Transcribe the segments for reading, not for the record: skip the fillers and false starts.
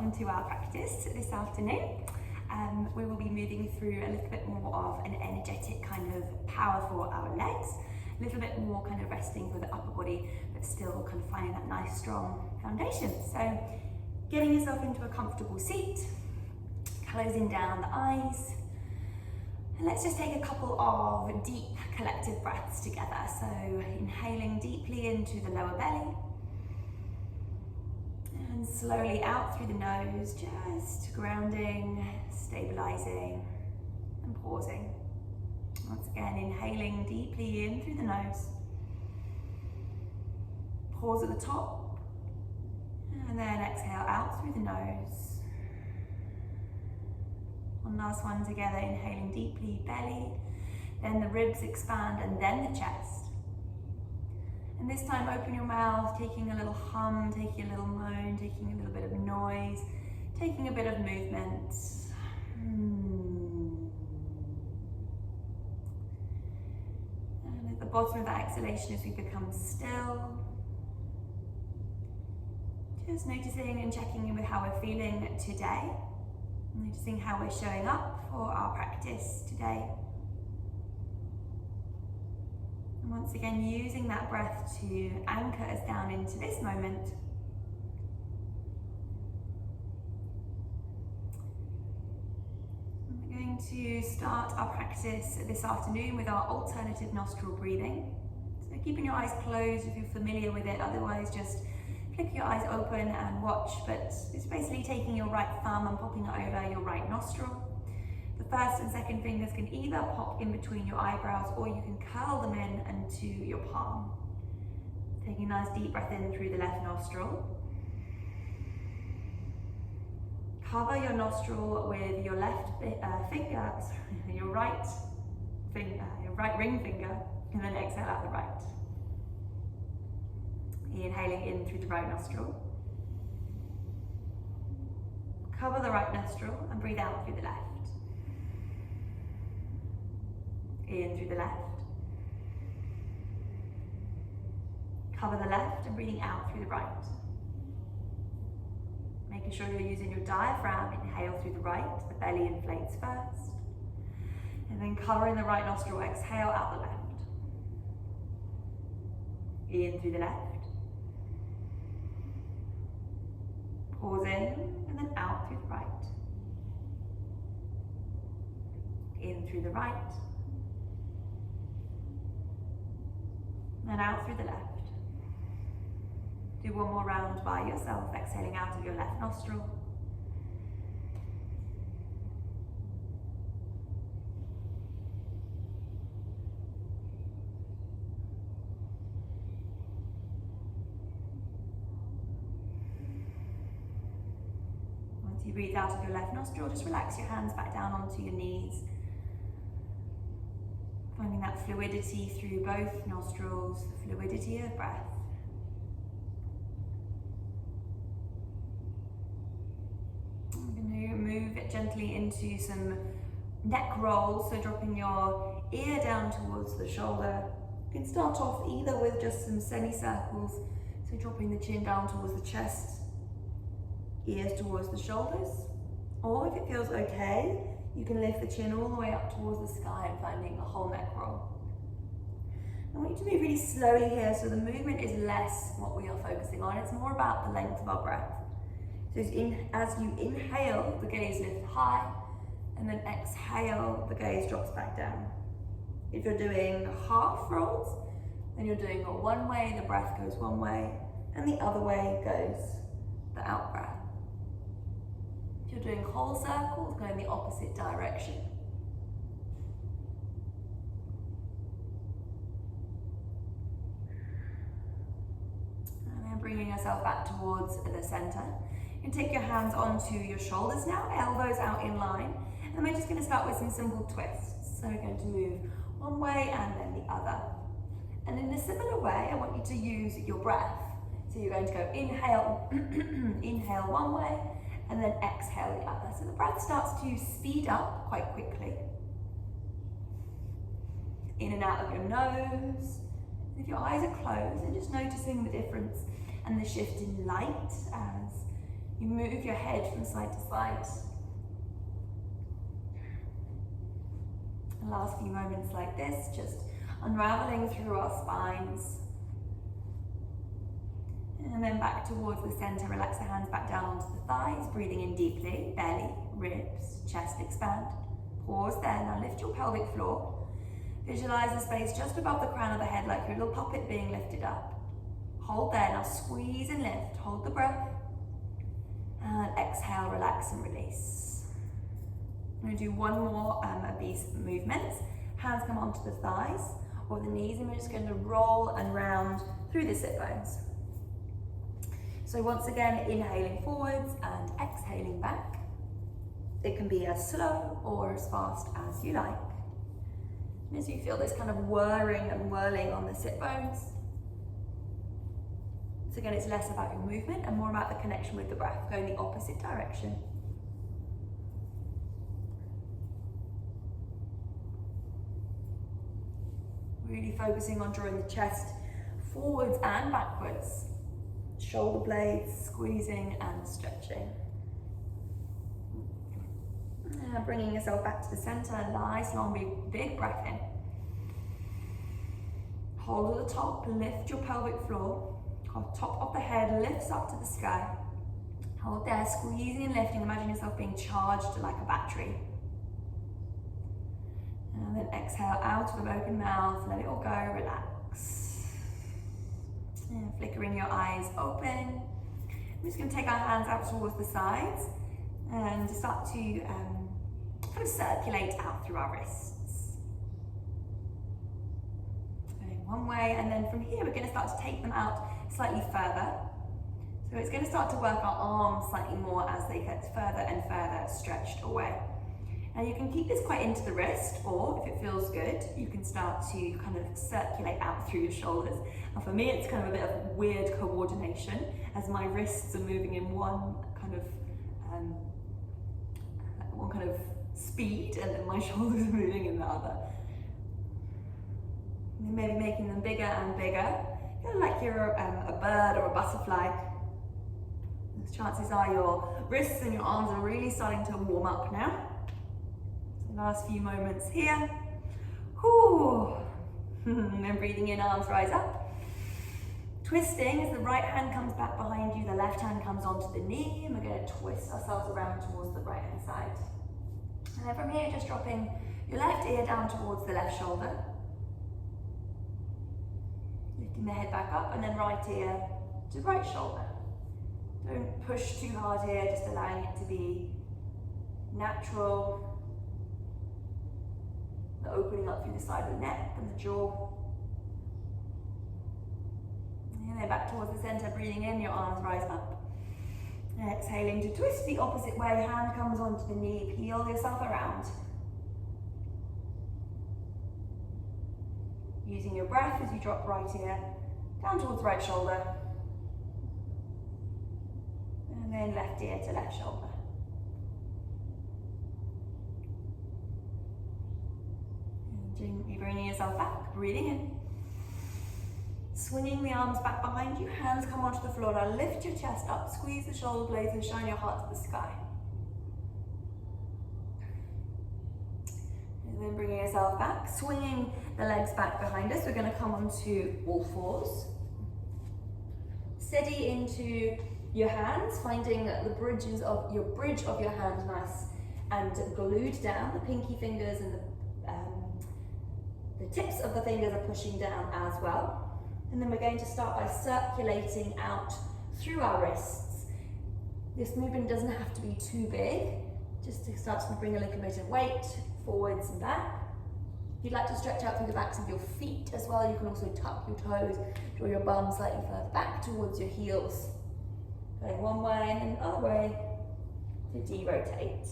welcome to our practice this afternoon. We will be moving through a little bit more of an energetic kind of power for our legs, a little bit more kind of resting for the upper body, but still kind of finding that nice strong foundation. So getting yourself into a comfortable seat, closing down the eyes, and let's just take a couple of deep collective breaths together. So inhaling deeply into the lower belly, and slowly out through the nose, just grounding, stabilizing, and pausing. Once again, inhaling deeply in through the nose. Pause at the top, and then exhale out through the nose. One last one together, inhaling deeply, belly, then the ribs expand, and then the chest. And this time open your mouth, taking a little hum, taking a little moan, taking a little bit of noise, taking a bit of movement. And at the bottom of that exhalation, as we become still, just noticing and checking in with how we're feeling today. Noticing how we're showing up for our practice today. And once again, using that breath to anchor us down into this moment. We're going to start our practice this afternoon with our alternative nostril breathing. So keeping your eyes closed if you're familiar with it, otherwise just flick your eyes open and watch, but it's basically taking your right thumb and popping it over your right nostril. The first and second fingers can either pop in between your eyebrows or you can curl them in into your palm. Taking a nice deep breath in through the left nostril. Cover your nostril with your left finger, your right ring finger, and then exhale out the right. Inhaling in through the right nostril. Cover the right nostril and breathe out through the left. In through the left. Cover the left and breathing out through the right. Making sure you're using your diaphragm. Inhale through the right, the belly inflates first. And then covering the right nostril, exhale out the left. In through the left. Pause in, and then out through the right. In through the right. And out through the left. Do one more round by yourself, exhaling out of your left nostril. You breathe out of your left nostril, just relax your hands back down onto your knees. Finding that fluidity through both nostrils, the fluidity of breath. I'm going to move it gently into some neck rolls, so dropping your ear down towards the shoulder. You can start off either with just some semicircles, so dropping the chin down towards the chest, ears towards the shoulders, or if it feels okay, you can lift the chin all the way up towards the sky and finding a whole neck roll. I want you to move really slowly here, so the movement is less what we are focusing on, it's more about the length of our breath. So as you inhale, the gaze lifts high, and then exhale, the gaze drops back down. If you're doing half rolls, then you're doing it one way, the breath goes one way, and the other way goes the out breath. If you're doing whole circles, go in the opposite direction. And then bringing yourself back towards the center. You can take your hands onto your shoulders now, elbows out in line. And then we're just going to start with some simple twists. So we're going to move one way and then the other. And in a similar way, I want you to use your breath. So you're going to go inhale, inhale one way, and then exhale the other. So the breath starts to speed up quite quickly. In and out of your nose. If your eyes are closed, and just noticing the difference and the shift in light as You move your head from side to side. The last few moments like this, just unraveling through our spines. And then back towards the center, relax the hands back down onto the thighs, breathing in deeply, belly, ribs, chest expand. Pause there, now lift your pelvic floor. Visualize the space just above the crown of the head like your little puppet being lifted up. Hold there, now squeeze and lift, hold the breath. And exhale, relax and release. I'm going to do one more of these movements. Hands come onto the thighs or the knees, and we're just going to roll and round through the sit bones. So once again, inhaling forwards and exhaling back. It can be as slow or as fast as you like. And as you feel this kind of whirring and whirling on the sit bones. So again, it's less about your movement and more about the connection with the breath, going the opposite direction. Really focusing on drawing the chest forwards and backwards. Shoulder blades squeezing and stretching. Bringing yourself back to the center, nice long big breath in. Hold at the top, lift your pelvic floor. Top of the head lifts up to the sky. Hold there, squeezing and lifting. Imagine yourself being charged like a battery. And then exhale out of an open mouth, let it all go, relax. And flickering your eyes open. We're just going to take our hands out towards the sides and start to kind of circulate out through our wrists. Going one way, and then from here we're going to start to take them out slightly further. So it's going to start to work our arms slightly more as they get further and further stretched away. And you can keep this quite into the wrist, or if it feels good, you can start to kind of circulate out through your shoulders. And for me, it's kind of a bit of weird coordination as my wrists are moving in one kind of speed, and then my shoulders are moving in the other. And then maybe making them bigger and bigger, kind of like you're a bird or a butterfly. The chances are your wrists and your arms are really starting to warm up now. Last few moments here. Whew. And then breathing in, arms rise up. Twisting as the right hand comes back behind you, the left hand comes onto the knee, and we're going to twist ourselves around towards the right hand side. And then from here, just dropping your left ear down towards the left shoulder. Lifting the head back up, and then right ear to right shoulder. Don't push too hard here, just allowing it to be natural. The opening up through the side of the neck and the jaw. And then back towards the center, breathing in, your arms rise up. And exhaling to twist the opposite way, hand comes onto the knee, peel yourself around. Using your breath as you drop right ear down towards right shoulder. And then left ear to left shoulder. Gently bringing yourself back, breathing in. Swinging the arms back behind you, hands come onto the floor. Now lift your chest up, squeeze the shoulder blades and shine your heart to the sky. And then bringing yourself back, swinging the legs back behind us. We're going to come onto all fours. Steady into your hands, finding the bridge of your hand nice and glued down. The pinky fingers and the tips of the fingers are pushing down as well. And then we're going to start by circulating out through our wrists. This movement doesn't have to be too big, just to start to bring a little bit of weight forwards and back. If you'd like to stretch out through the backs of your feet as well, you can also tuck your toes, draw your bum slightly further back towards your heels. Going one way and then the other way to de-rotate.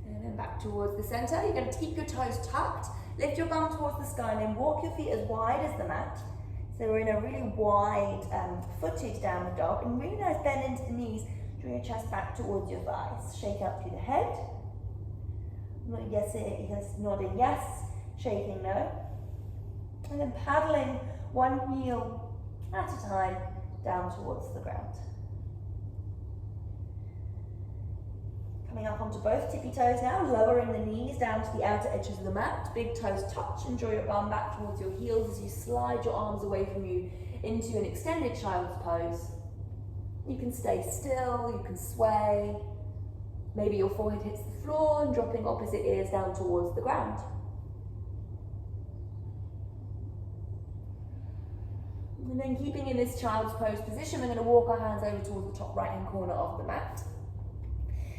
And then back towards the center. You're going to keep your toes tucked, lift your bum towards the sky, and then walk your feet as wide as the mat. So we're in a really wide footed downward dog, and really nice bend into the knees. Draw your chest back towards your thighs. Shake out through the head. Yes, nodding yes, shaking no. And then paddling one heel at a time down towards the ground. Coming up onto both tippy toes now, lowering the knees down to the outer edges of the mat. Big toes touch and draw your bum back towards your heels as you slide your arms away from you into an extended child's pose. You can stay still, you can sway. Maybe your forehead hits the floor and dropping opposite ears down towards the ground. And then keeping in this child's pose position, we're going to walk our hands over towards the top right hand corner of the mat.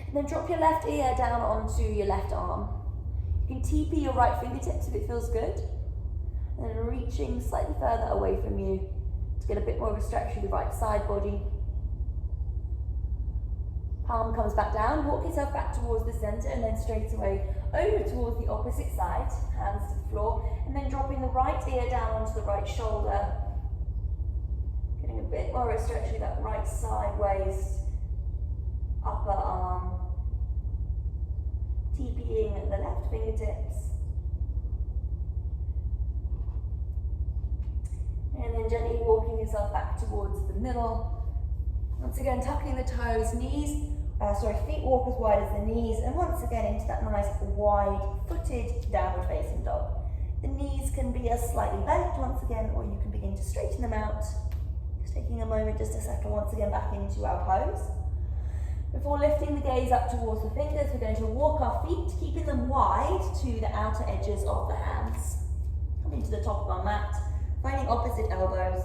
And then drop your left ear down onto your left arm. You can TP your right fingertips if it feels good. And then reaching slightly further away from you to get a bit more of a stretch through the right side body. Palm comes back down, walk yourself back towards the center and then straight away over towards the opposite side, hands to the floor, and then dropping the right ear down onto the right shoulder. Getting a bit more of a stretch through that right side waist, upper arm. TPing the left fingertips. And then gently walking yourself back towards the middle. Once again, tucking the toes, feet walk as wide as the knees, and once again into that nice wide-footed downward facing dog. The knees can be slightly bent once again, or you can begin to straighten them out. Just taking a moment just to settle once again back into our pose. Before lifting the gaze up towards the fingers, we're going to walk our feet, keeping them wide to the outer edges of the hands. Coming to the top of our mat, finding opposite elbows,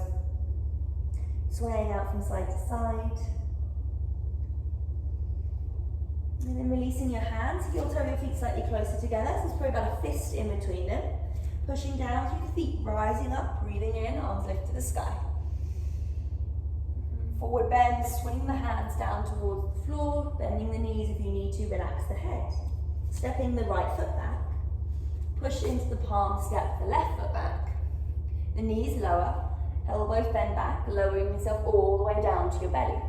swaying out from side to side. And then releasing your hands, heel toe your feet slightly closer together, so it's probably about a fist in between them. Pushing down through the feet, rising up, breathing in, arms lift to the sky. Forward bend, swing the hands down towards the floor, bending the knees if you need to, relax the head. Stepping the right foot back, push into the palm, step the left foot back. The knees lower, elbows bend back, lowering yourself all the way down to your belly.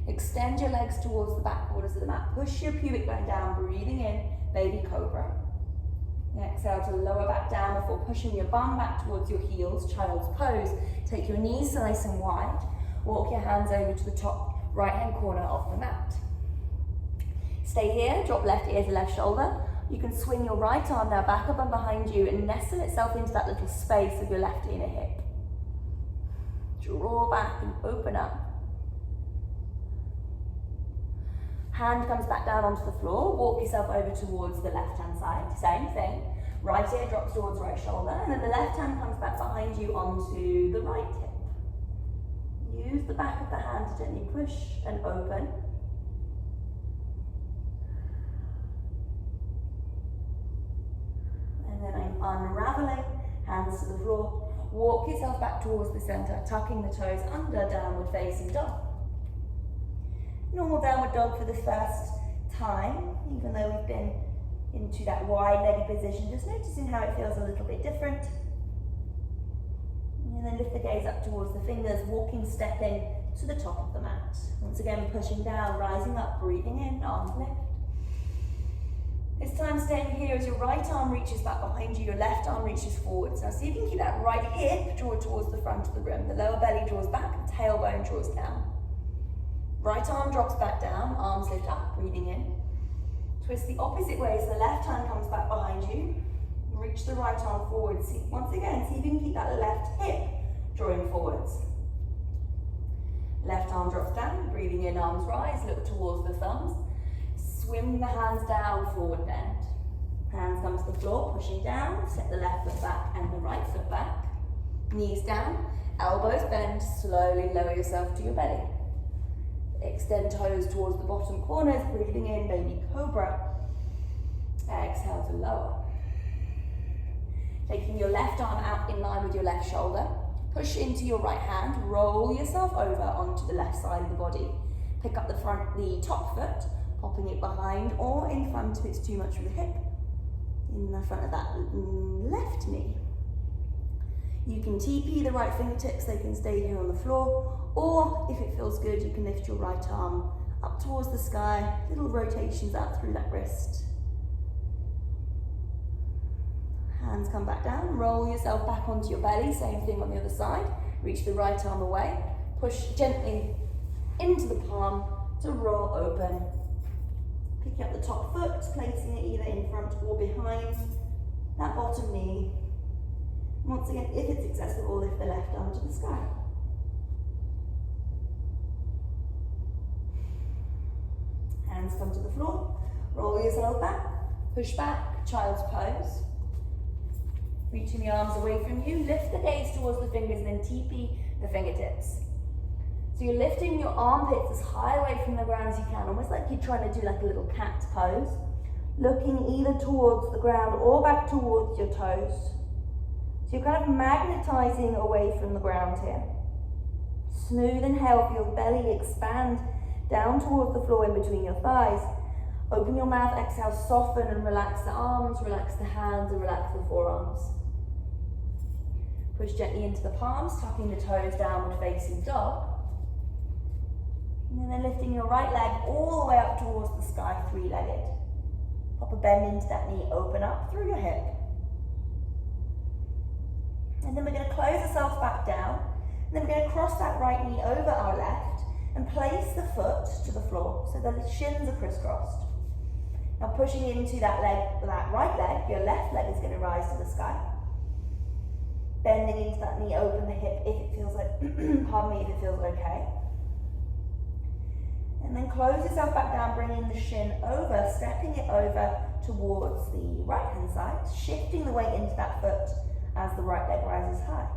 Extend your legs towards the back borders of the mat. Push your pubic bone down, breathing in, baby cobra. Exhale to lower back down before pushing your bum back towards your heels, child's pose. Take your knees nice and wide. Walk your hands over to the top right-hand corner of the mat. Stay here, drop left ear to left shoulder. You can swing your right arm now back up and behind you and nestle itself into that little space of your left inner hip. Draw back and open up. Hand comes back down onto the floor. Walk yourself over towards the left-hand side. Same thing. Right ear drops towards right shoulder, and then the left hand comes back behind you onto the right hip. Use the back of the hand to gently push and open. And then I'm unraveling, hands to the floor. Walk yourself back towards the center, tucking the toes under, downward facing dog. Normal downward dog for this first time, even though we've been into that wide-legged position, just noticing how it feels a little bit different. And then lift the gaze up towards the fingers, walking, stepping to the top of the mat. Once again, pushing down, rising up, breathing in, arms lift. This time staying here as your right arm reaches back behind you, your left arm reaches forwards. Now see if you can keep that right hip drawn towards the front of the room. The lower belly draws back, the tailbone draws down. Right arm drops back down, arms lift up, breathing in. Twist the opposite way, so the left hand comes back behind you. Reach the right arm forward. See, once again, see if you can keep that left hip drawing forwards. Left arm drops down, breathing in, arms rise, look towards the thumbs. Swim the hands down, forward bend. Hands come to the floor, pushing down, set the left foot back and the right foot back. Knees down, elbows bend, slowly lower yourself to your belly. Extend toes towards the bottom corners, breathing in, baby cobra. Exhale to lower. Taking your left arm out in line with your left shoulder. Push into your right hand, roll yourself over onto the left side of the body. Pick up the top foot, popping it behind or in front if it's too much for the hip. In the front of that left knee. You can TP the right fingertips, they can stay here on the floor, or if it feels good, you can lift your right arm up towards the sky, little rotations out through that wrist. Hands come back down, roll yourself back onto your belly, same thing on the other side. Reach the right arm away, push gently into the palm to roll open. Picking up the top foot, placing it either in front or behind that bottom knee. Once again, if it's accessible, lift the left arm to the sky. Hands come to the floor, roll yourself back, push back, child's pose. Reaching the arms away from you, lift the gaze towards the fingers and then TP the fingertips. So you're lifting your armpits as high away from the ground as you can, almost like you're trying to do like a little cat pose. Looking either towards the ground or back towards your toes. So you're kind of magnetizing away from the ground here. Smooth inhale, feel the belly expand down towards the floor in between your thighs. Open your mouth, exhale, soften and relax the arms, relax the hands and relax the forearms. Push gently into the palms, tucking the toes downward facing dog. And then lifting your right leg all the way up towards the sky, three-legged. Pop a bend into that knee, open up through your hip. And then we're going to close ourselves back down. And then we're going to cross that right knee over our left and place the foot to the floor so the shins are crisscrossed. Now pushing into that leg, that right leg, your left leg is going to rise to the sky. Bending into that knee, open the hip if it feels like, pardon me, if it feels okay. And then close yourself back down, bringing the shin over, stepping it over towards the right hand side, shifting the weight into that foot as the right leg rises high.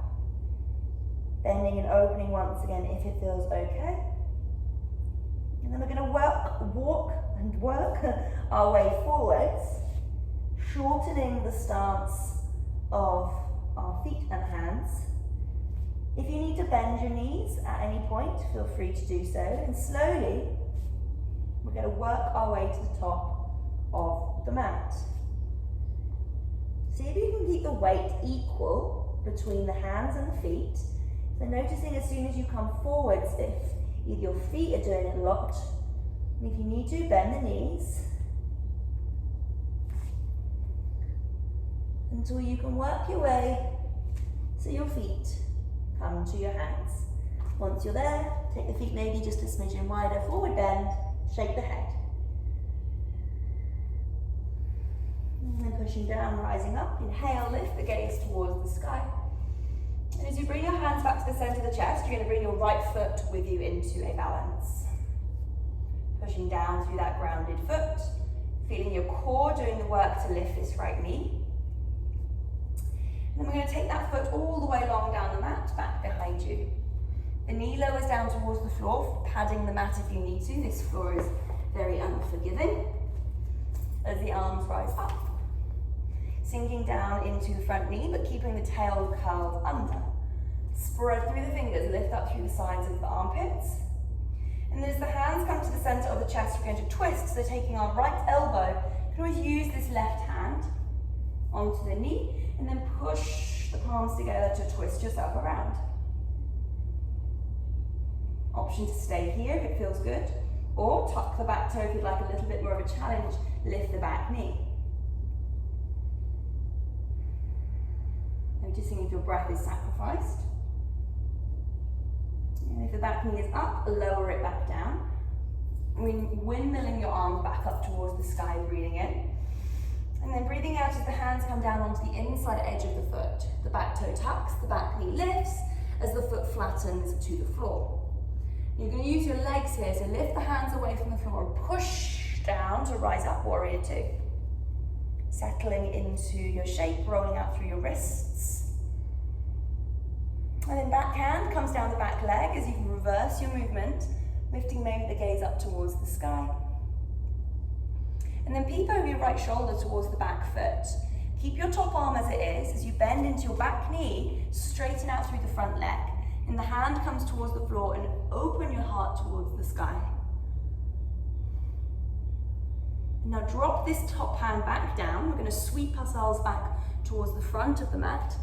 Bending and opening once again if it feels okay. And then we're going to walk our way forwards, shortening the stance of our feet and hands. If you need to bend your knees at any point, feel free to do so. And slowly, we're going to work our way to the top of the mat. See if you can keep the weight equal between the hands and the feet. So noticing as soon as you come forwards, if either your feet are doing it a lot, and if you need to, bend the knees until you can work your way so your feet come to your hands. Once you're there, take the feet maybe just a smidgen wider, forward bend, shake the head. And then pushing down, rising up, inhale, lift the gaze towards the sky. And as you bring your hands back to the center of the chest, you're going to bring your right foot with you into a balance. Pushing down through that grounded foot, feeling your core doing the work to lift this right knee. And then we're going to take that foot all the way long down the mat, back behind you. The knee lowers down towards the floor, padding the mat if you need to. This floor is very unforgiving. As the arms rise up, sinking down into the front knee, but keeping the tail curled under. Spread through the fingers, lift up through the sides of the armpits. And as the hands come to the center of the chest, we're going to twist. So taking our right elbow, you can always use this left hand onto the knee, and then push the palms together to twist yourself around. Option to stay here if it feels good, or tuck the back toe if you'd like a little bit more of a challenge, lift the back knee. Noticing if your breath is sacrificed. And if the back knee is up, lower it back down. Windmilling your arms back up towards the sky, breathing in. And then breathing out as the hands come down onto the inside edge of the foot. The back toe tucks, the back knee lifts as the foot flattens to the floor. You're going to use your legs here, so lift the hands away from the floor and push down to rise up, warrior two. Settling into your shape, rolling out through your wrists. And then back hand comes down the back leg as you can reverse your movement, lifting maybe the gaze up towards the sky. And then peep over your right shoulder towards the back foot. Keep your top arm as it is. As you bend into your back knee, straighten out through the front leg. And the hand comes towards the floor and open your heart towards the sky. Now drop this top hand back down. We're going to sweep ourselves back towards the front of the mat,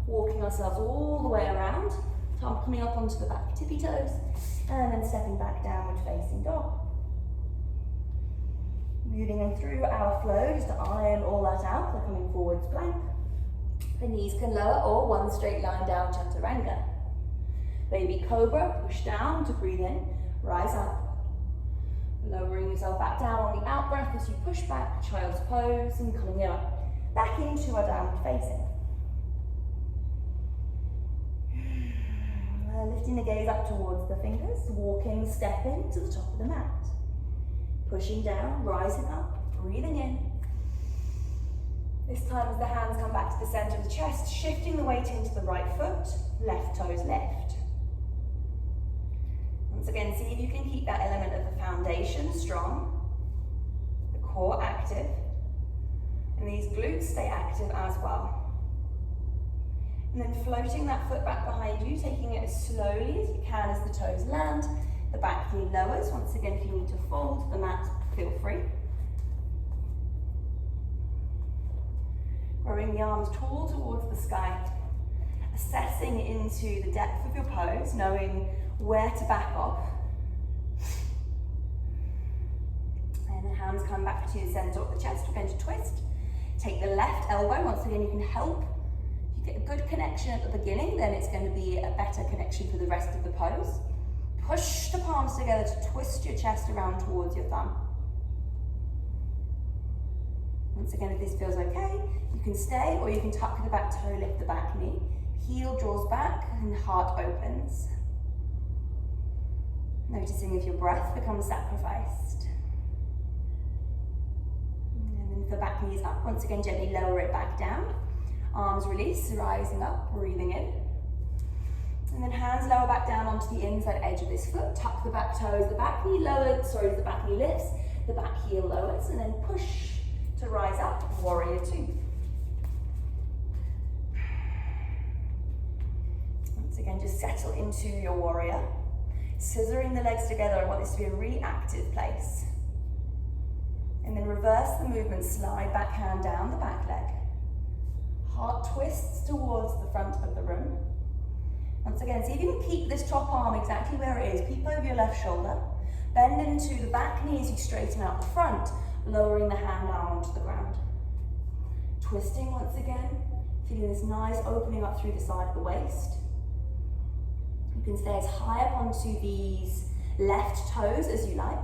walking ourselves all the way around, coming up onto the back tippy toes, and then stepping back downward facing dog. Moving in through our flow, just to iron all that out, we're coming forwards plank, The knees can lower or one straight line down, chaturanga. Baby cobra, push down to breathe in, rise up. Lowering yourself back down on the out breath as you push back, child's pose, and coming up, back into our downward facing. Lifting the gaze up towards the fingers, walking, stepping to the top of the mat. Pushing down, rising up, breathing in. This time as the hands come back to the center of the chest, shifting the weight into the right foot, left toes lift. Once again, see if you can keep that element of the foundation strong, the core active, and these glutes stay active as well. And then floating that foot back behind you, taking it as slowly as you can as the toes land. The back knee lowers. Once again, if you need to fold the mat, feel free. Growing the arms tall towards the sky. Assessing into the depth of your pose, knowing where to back off. And the hands come back to the center of the chest. We're going to twist. Take the left elbow. Once again, you can help. Get a good connection at the beginning, then it's going to be a better connection for the rest of the pose. Push the palms together to twist your chest around towards your thumb. Once again, if this feels okay, you can stay or you can tuck the back toe, lift the back knee. Heel draws back and heart opens. Noticing if your breath becomes sacrificed. And then if the back knee is up, once again, gently lower it back down. Arms release, rising up, breathing in. And then hands lower back down onto the inside edge of this foot. Tuck the back toes, the back knee lowers, the back knee lifts, the back heel lowers, and then push to rise up, warrior two. Once again, just settle into your warrior. Scissoring the legs together, I want this to be a reactive place. And then reverse the movement, slide back hand down the back leg. Heart twists towards the front of the room. Once again, see if you can keep this top arm exactly where it is. Peep over your left shoulder. Bend into the back knee as you straighten out the front, lowering the hand down onto the ground. Twisting once again, feeling this nice opening up through the side of the waist. You can stay as high up onto these left toes as you like,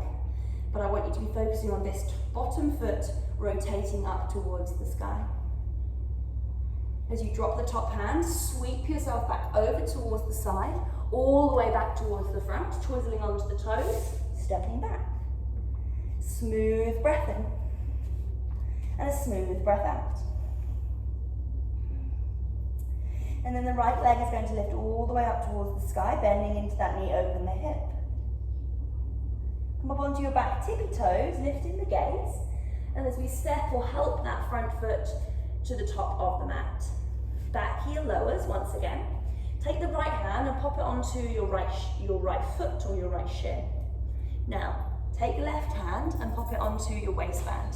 but I want you to be focusing on this bottom foot rotating up towards the sky. As you drop the top hand, sweep yourself back over towards the side, all the way back towards the front, twizzling onto the toes, stepping back. Smooth breath in, and a smooth breath out. And then the right leg is going to lift all the way up towards the sky, bending into that knee, open the hip. Come up onto your back tippy toes, lifting the gaze, and as we step or help that front foot to the top of the mat. Back heel lowers once again. Take the right hand and pop it onto your right foot or your right shin. Now, take the left hand and pop it onto your waistband.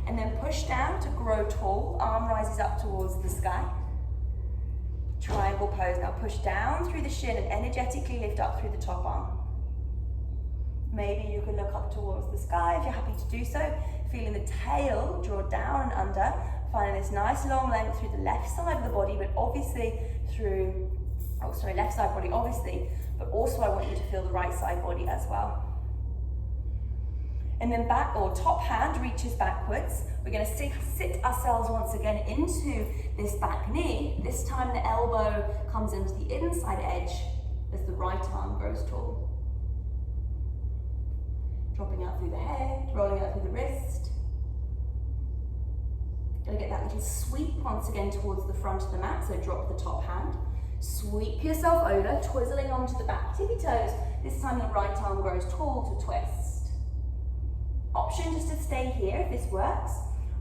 And then push down to grow tall. Arm rises up towards the sky. Triangle pose. Now push down through the shin and energetically lift up through the top arm. Maybe you can look up towards the sky if you're happy to do so. Feeling the tail draw down and under. Finding this nice long length through the left side of the body, but obviously left side body, obviously, but also I want you to feel the right side body as well. And then back or top hand reaches backwards. We're going to sit ourselves once again into this back knee. This time the elbow comes into the inside edge as the right arm grows tall. Dropping out through the head, rolling out through the wrist. Gonna get that little sweep once again towards the front of the mat, so drop the top hand. Sweep yourself over, twizzling onto the back tippy toes. This time the right arm grows tall to twist. Option just to stay here if this works,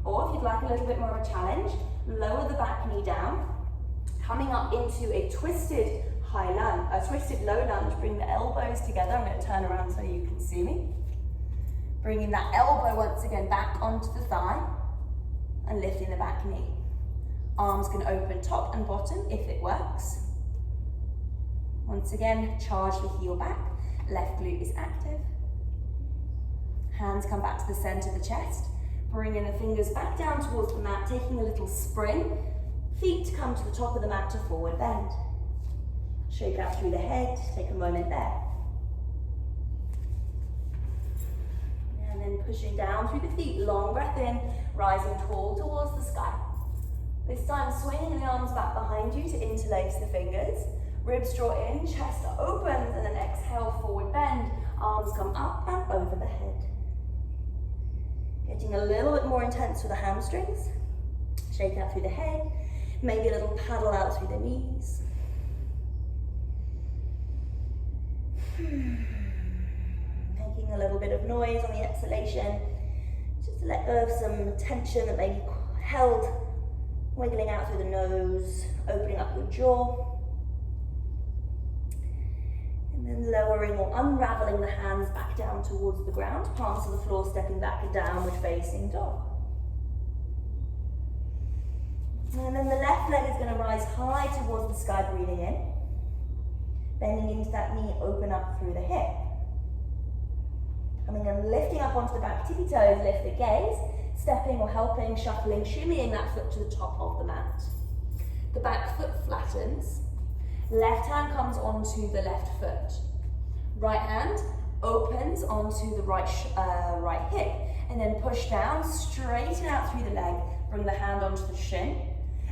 or if you'd like a little bit more of a challenge, lower the back knee down, coming up into a twisted low lunge, bring the elbows together. I'm going to turn around so you can see me. Bringing that elbow once again back onto the thigh and lifting the back knee. Arms can open top and bottom if it works. Once again, charge the heel back. Left glute is active. Hands come back to the center of the chest. Bringing the fingers back down towards the mat, taking a little spring. Feet come to the top of the mat to forward bend. Shake out through the head, take a moment there. And then pushing down through the feet, long breath in, rising tall towards the sky. This time swinging the arms back behind you to interlace the fingers. Ribs draw in, chest opens, and then exhale, forward bend. Arms come up and over the head. Getting a little bit more intense with the hamstrings. Shake out through the head. Maybe a little paddle out through the knees. Making a little bit of noise on the exhalation. Just to let go of some tension that may be held. Wiggling out through the nose, opening up your jaw. And then lowering or unraveling the hands back down towards the ground. Palms to the floor, stepping back to downward facing dog. And then the left leg is going to rise high towards the sky, breathing in. Bending into that knee, open up through the hip. Coming and lifting up onto the back tippy toes, lift the gaze. Stepping or helping, shuffling, shimmying that foot to the top of the mat. The back foot flattens. Left hand comes onto the left foot. Right hand opens onto the right hip. And then push down, straighten out through the leg. Bring the hand onto the shin.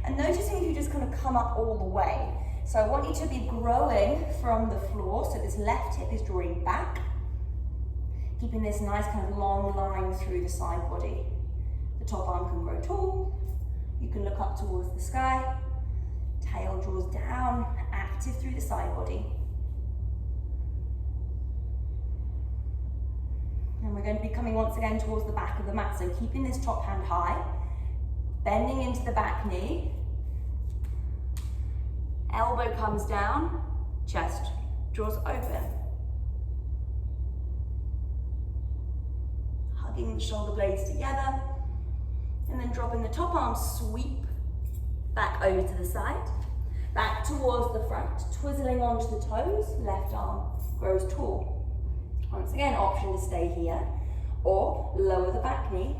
And noticing if you just kind of come up all the way. So I want you to be growing from the floor. So this left hip is drawing back. Keeping this nice kind of long line through the side body. The top arm can grow tall. You can look up towards the sky. Tail draws down, active through the side body. And we're going to be coming once again towards the back of the mat. So keeping this top hand high, bending into the back knee. Elbow comes down, chest draws open. Hugging the shoulder blades together. And then dropping the top arm, sweep back over to the side. Back towards the front, twizzling onto the toes, left arm grows tall. Once again, option to stay here, or lower the back knee,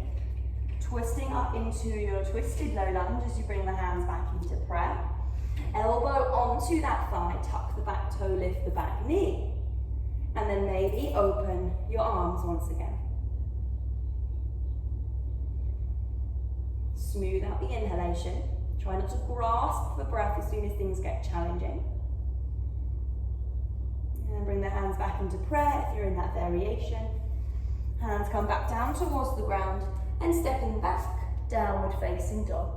twisting up into your twisted low lunge as you bring the hands back into prayer. Elbow onto that thigh, tuck the back toe, lift the back knee. And then maybe open your arms once again. Smooth out the inhalation. Try not to grasp for breath as soon as things get challenging. And bring the hands back into prayer if you're in that variation. Hands come back down towards the ground and stepping back, downward facing dog.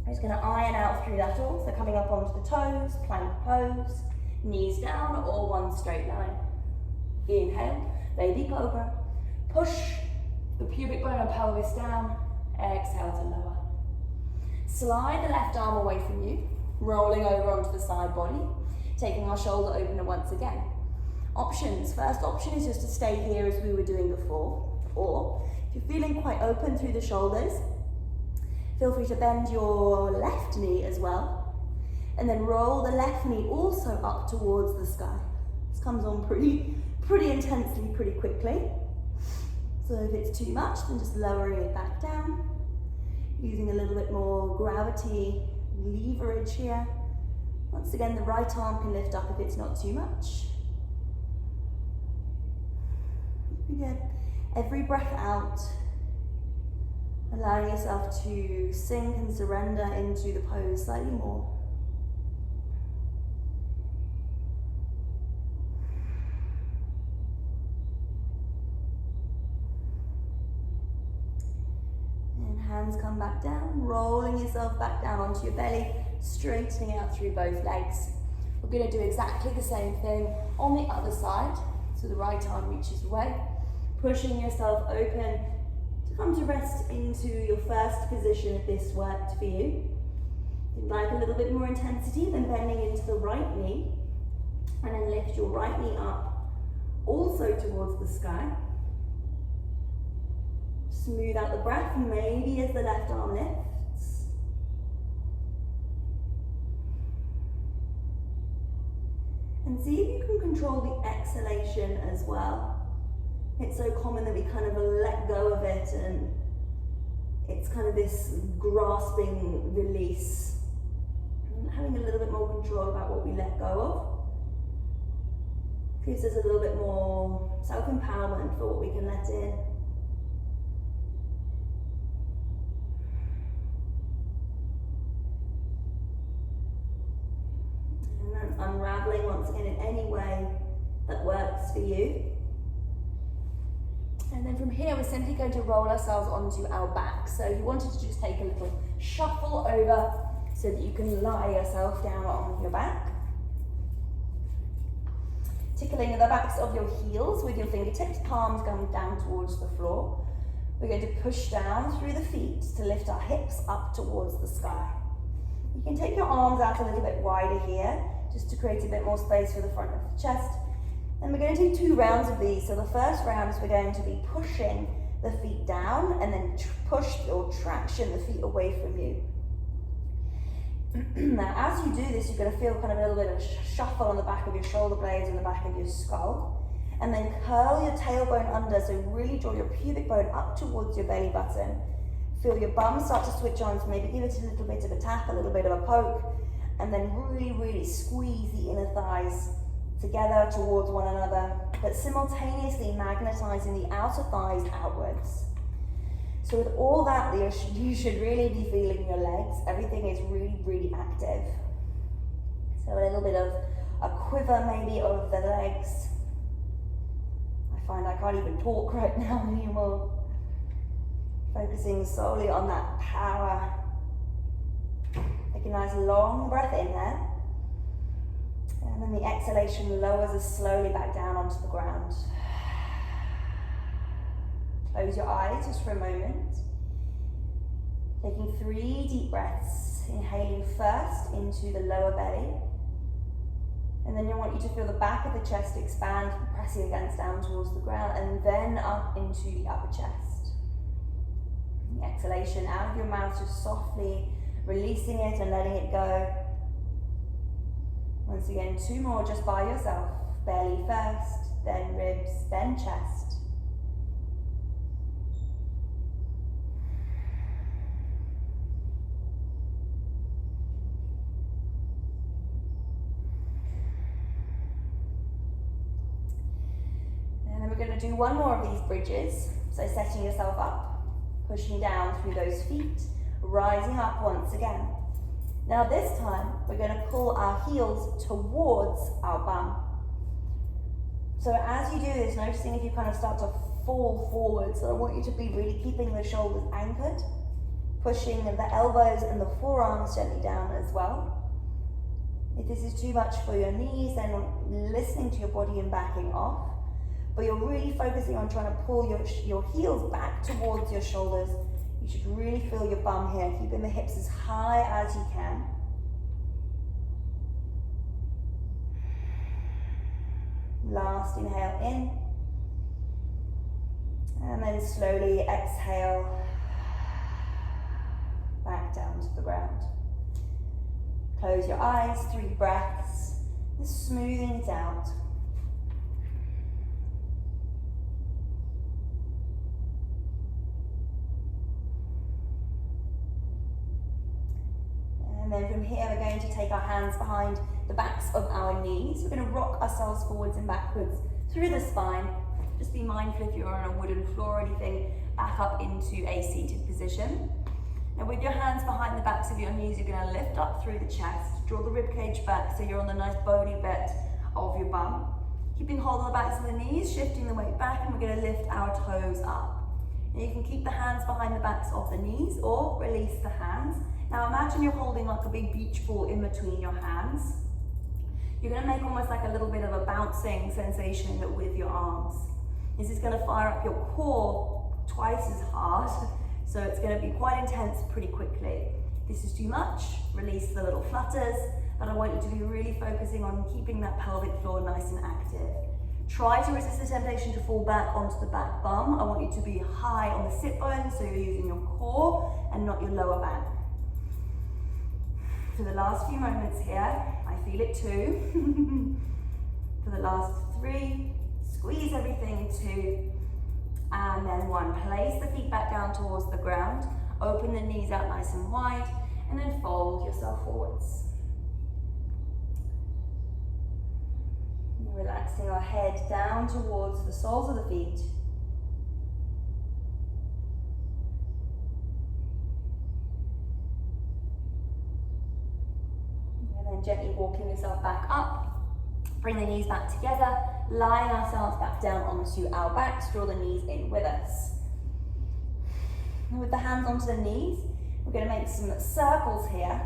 I'm just going to iron out through that all. So coming up onto the toes, plank pose, knees down or one straight line. Inhale, baby cobra. Push the pubic bone and pelvis down. Exhale to lower. Slide the left arm away from you, rolling over onto the side body, taking our shoulder opener once again. Options. First option is just to stay here as we were doing before, or if you're feeling quite open through the shoulders, feel free to bend your left knee as well, and then roll the left knee also up towards the sky. This comes on pretty intensely, pretty quickly. So if it's too much, then just lowering it back down. Using a little bit more gravity, leverage here. Once again, the right arm can lift up if it's not too much. Again, every breath out, allowing yourself to sink and surrender into the pose slightly more. Hands come back down, rolling yourself back down onto your belly, straightening out through both legs. We're going to do exactly the same thing on the other side. So the right arm reaches away, pushing yourself open to come to rest into your first position if this worked for you. If you'd like a little bit more intensity, then bending into the right knee, and then lift your right knee up, also towards the sky. Smooth out the breath, maybe as the left arm lifts. And see if you can control the exhalation as well. It's so common that we kind of let go of it and It's kind of this grasping release, having a little bit more control about what we let go of. Gives us a little bit more self-empowerment for what we can let in. And then unraveling once again in any way that works for you. And then from here, we're simply going to roll ourselves onto our back. So you wanted to just take a little shuffle over so that you can lie yourself down on your back. Tickling the backs of your heels with your fingertips, palms going down towards the floor. We're going to push down through the feet to lift our hips up towards the sky. You can take your arms out a little bit wider here, just to create a bit more space for the front of the chest. And we're going to do 2 rounds of these. So the first round is we're going to be pushing the feet down and then push or traction the feet away from you. Now, as you do this, you're going to feel kind of a little bit of a shuffle on the back of your shoulder blades and the back of your skull. And then curl your tailbone under, so really draw your pubic bone up towards your belly button. Feel your bum start to switch on, so maybe give it a little bit of a tap, a little bit of a poke, and then really, really squeeze the inner thighs together towards one another, but simultaneously magnetizing the outer thighs outwards. So with all that, you should really be feeling your legs. Everything is really, really active. So a little bit of a quiver maybe of the legs. I find I can't even talk right now anymore. Focusing solely on that power. Take a nice long breath in there. And then the exhalation lowers us slowly back down onto the ground. Close your eyes just for a moment. Taking 3 deep breaths. Inhaling first into the lower belly. And then I want you to feel the back of the chest expand, pressing against down towards the ground, and then up into the upper chest. The exhalation out of your mouth, just softly releasing it and letting it go. Once again, 2 more just by yourself. Belly first, then ribs, then chest. And then we're going to do 1 more of these bridges. So setting yourself up, pushing down through those feet, rising up once again. Now this time, we're going to pull our heels towards our bum. So as you do this, noticing if you kind of start to fall forward, so I want you to be really keeping the shoulders anchored, pushing the elbows and the forearms gently down as well. If this is too much for your knees, then listening to your body and backing off. But you're really focusing on trying to pull your heels back towards your shoulders. You should really feel your bum here, keeping the hips as high as you can. Last inhale in. And then slowly exhale back down to the ground. Close your eyes, 3 breaths, just smoothing it out. And then from here, we're going to take our hands behind the backs of our knees. We're going to rock ourselves forwards and backwards through the spine. Just be mindful if you're on a wooden floor or anything, back up into a seated position. Now with your hands behind the backs of your knees, you're going to lift up through the chest, draw the ribcage back so you're on the nice bony bit of your bum. Keeping hold of the backs of the knees, shifting the weight back, and we're going to lift our toes up. Now you can keep the hands behind the backs of the knees or release the hands. Now imagine you're holding like a big beach ball in between your hands. You're going to make almost like a little bit of a bouncing sensation with your arms. This is going to fire up your core twice as hard, so it's going to be quite intense pretty quickly. If this is too much, release the little flutters, but I want you to be really focusing on keeping that pelvic floor nice and active. Try to resist the temptation to fall back onto the back bum. I want you to be high on the sit bones, so you're using your core and not your lower back. For the last few moments here, I feel it 2. For the last 3, squeeze everything 2, and then 1. Place the feet back down towards the ground. Open the knees out nice and wide, and then fold yourself forwards. Relaxing our head down towards the soles of the feet. And then gently walking yourself back up. Bring the knees back together, lying ourselves back down onto our backs, draw the knees in with us. And with the hands onto the knees, we're going to make some circles here.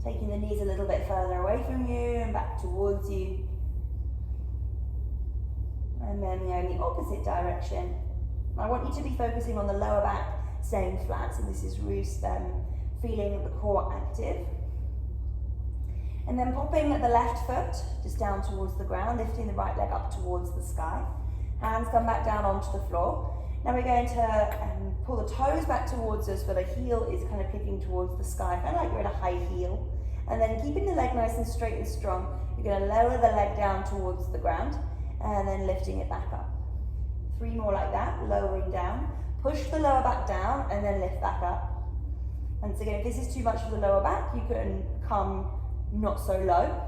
Taking the knees a little bit further away from you and back towards you. And then in the opposite direction. I want you to be focusing on the lower back, staying flat, so this is really feeling the core active. And then popping the left foot just down towards the ground, lifting the right leg up towards the sky. Hands come back down onto the floor. Now we're going to pull the toes back towards us, but the heel is kind of kicking towards the sky, kind of like you're in a high heel. And then keeping the leg nice and straight and strong, you're going to lower the leg down towards the ground, and then lifting it back up. 3 more like that, lowering down. Push the lower back down, and then lift back up. And so again, if this is too much for the lower back, you can come not so low.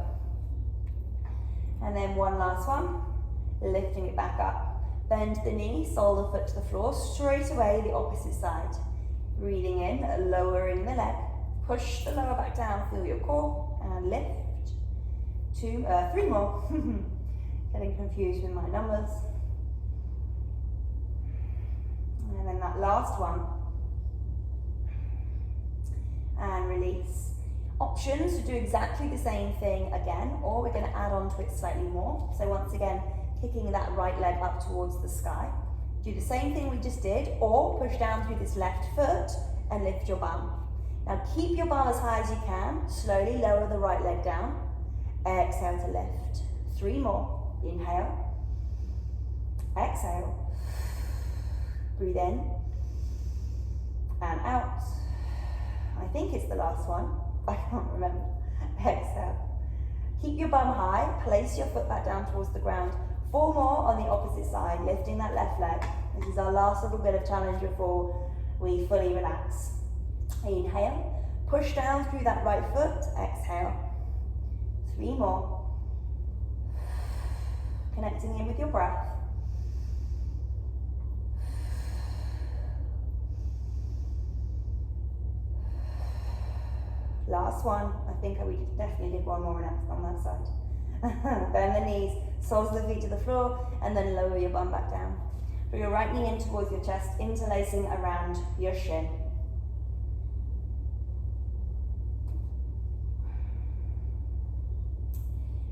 And then one last one, lifting it back up. Bend the knee, sole the foot to the floor, straight away the opposite side. Breathing in, lowering the leg. Push the lower back down, feel your core, and lift. 3 more. Getting confused with my numbers. And then that last one. And release. Options to do exactly the same thing again, or we're going to add on to it slightly more. So once again, kicking that right leg up towards the sky. Do the same thing we just did, or push down through this left foot and lift your bum. Now keep your bum as high as you can. Slowly lower the right leg down. Exhale to lift. 3 more. Inhale. Exhale. Breathe in. And out. I think it's the last one. I can't remember. Exhale. Keep your bum high. Place your foot back down towards the ground. 4 more on the opposite side, lifting that left leg. This is our last little bit of challenge before we fully relax. Inhale, push down through that right foot, exhale. 3 more. Connecting in with your breath. Last one. I think we definitely did one more on that side. Bend the knees, soles of the feet to the floor, and then lower your bum back down. Bring your right knee in towards your chest, interlacing around your shin.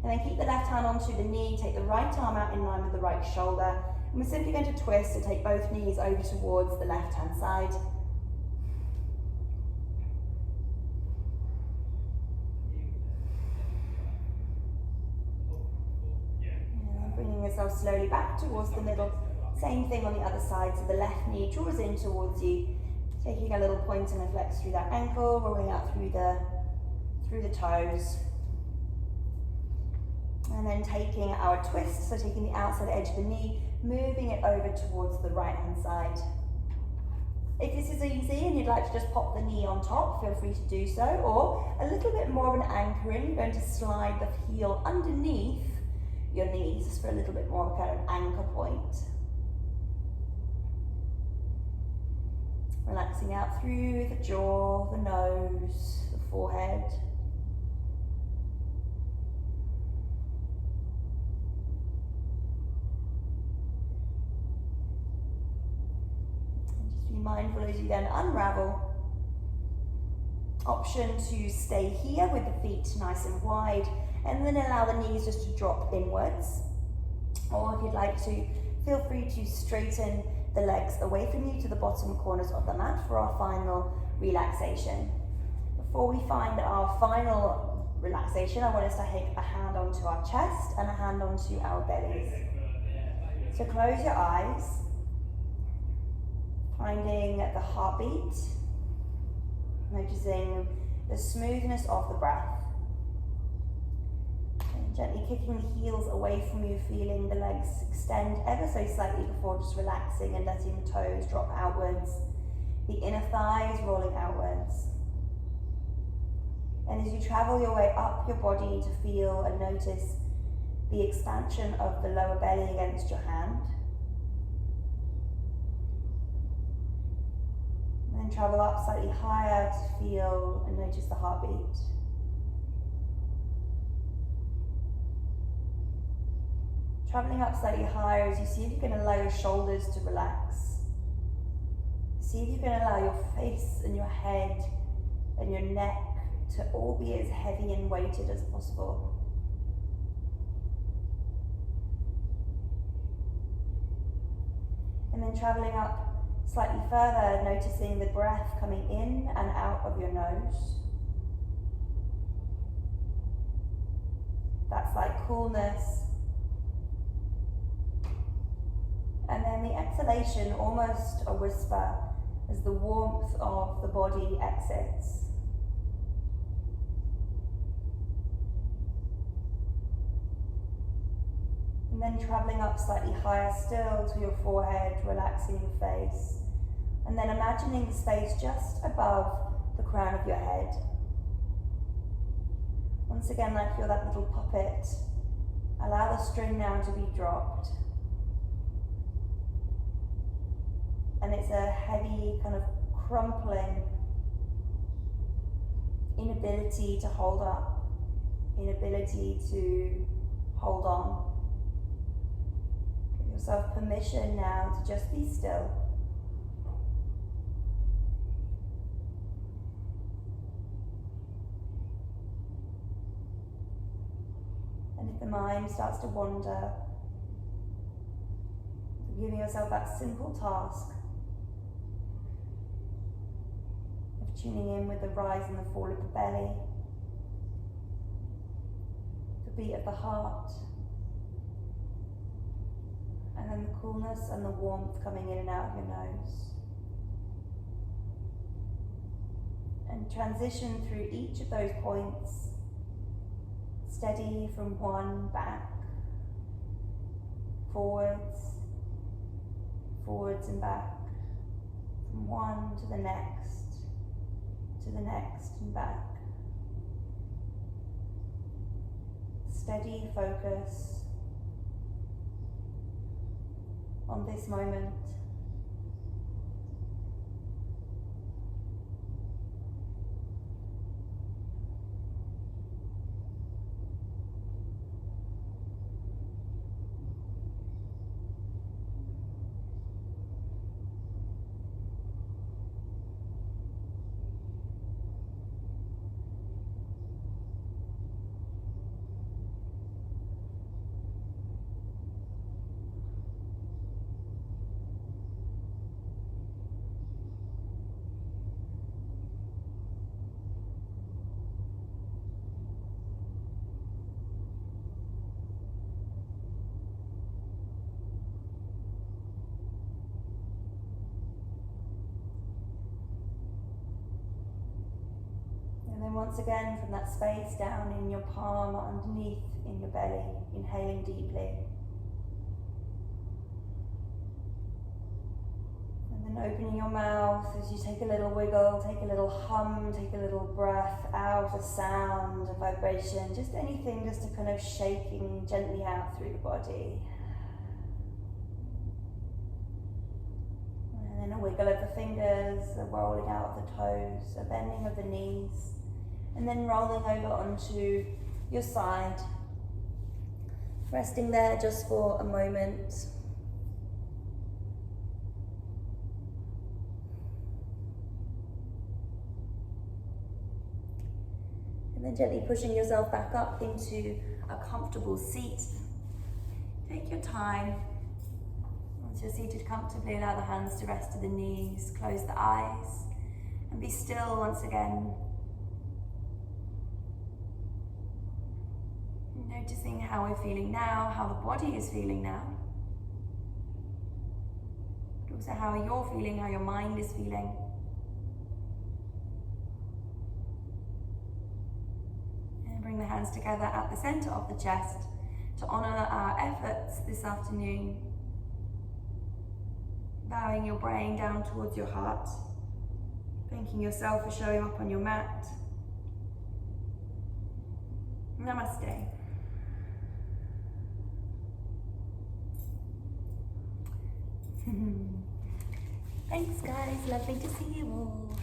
And then keep the left hand onto the knee, take the right arm out in line with the right shoulder. And we're simply going to twist to take both knees over towards the left hand side. Bringing yourself slowly back towards the middle. Same thing on the other side, so the left knee draws in towards you, taking a little point and a flex through that ankle, rolling out through the toes. And then taking our twist, so taking the outside edge of the knee, moving it over towards the right hand side. If this is easy and you'd like to just pop the knee on top, feel free to do so, or a little bit more of an anchoring, you're going to slide the heel underneath your knees, just for a little bit more of a kind of anchor point. Relaxing out through the jaw, the nose, the forehead. And just be mindful as you then unravel. Option to stay here with the feet nice and wide, and then allow the knees just to drop inwards. Or if you'd like to, feel free to straighten the legs away from you to the bottom corners of the mat for our final relaxation. Before we find our final relaxation, I want us to take a hand onto our chest and a hand onto our bellies. So close your eyes, finding the heartbeat, noticing the smoothness of the breath. Gently kicking the heels away from you, feeling the legs extend ever so slightly before just relaxing and letting the toes drop outwards. the inner thighs rolling outwards. And as you travel your way up your body to feel and notice the expansion of the lower belly against your hand. And then travel up slightly higher to feel and notice the heartbeat. Traveling up slightly higher as you see if you can allow your shoulders to relax. See if you can allow your face and your head and your neck to all be as heavy and weighted as possible. And then traveling up slightly further, noticing the breath coming in and out of your nose. That's like coolness. And then the exhalation, almost a whisper, as the warmth of the body exits. And then traveling up slightly higher still to your forehead, relaxing your face. And then imagining the space just above the crown of your head. Once again, like you're that little puppet, allow the string now to be dropped. And it's a heavy kind of crumpling, inability to hold up, inability to hold on. Give yourself permission now to just be still. And if the mind starts to wander, giving yourself that simple task of tuning in with the rise and the fall of the belly, the beat of the heart, and then the coolness and the warmth coming in and out of your nose. And transition through each of those points, steady from one back, forwards and back, from one to the next and back. Steady focus on this moment. Once again, from that space down in your palm, underneath in your belly, inhaling deeply. And then opening your mouth as you take a little wiggle, take a little hum, take a little breath out, a sound, a vibration, just anything just to kind of shaking gently out through the body. And then a wiggle of the fingers, a rolling out of the toes, a bending of the knees. And then rolling over onto your side, resting there just for a moment. And then gently pushing yourself back up into a comfortable seat. Take your time. Once you're seated comfortably, allow the hands to rest to the knees, close the eyes, and be still once again. Noticing how we're feeling now, how the body is feeling now, but also how you're feeling, how your mind is feeling. And bring the hands together at the center of the chest to honor our efforts this afternoon. Bowing your brain down towards your heart, thanking yourself for showing up on your mat. Namaste. Thanks guys, lovely to see you all.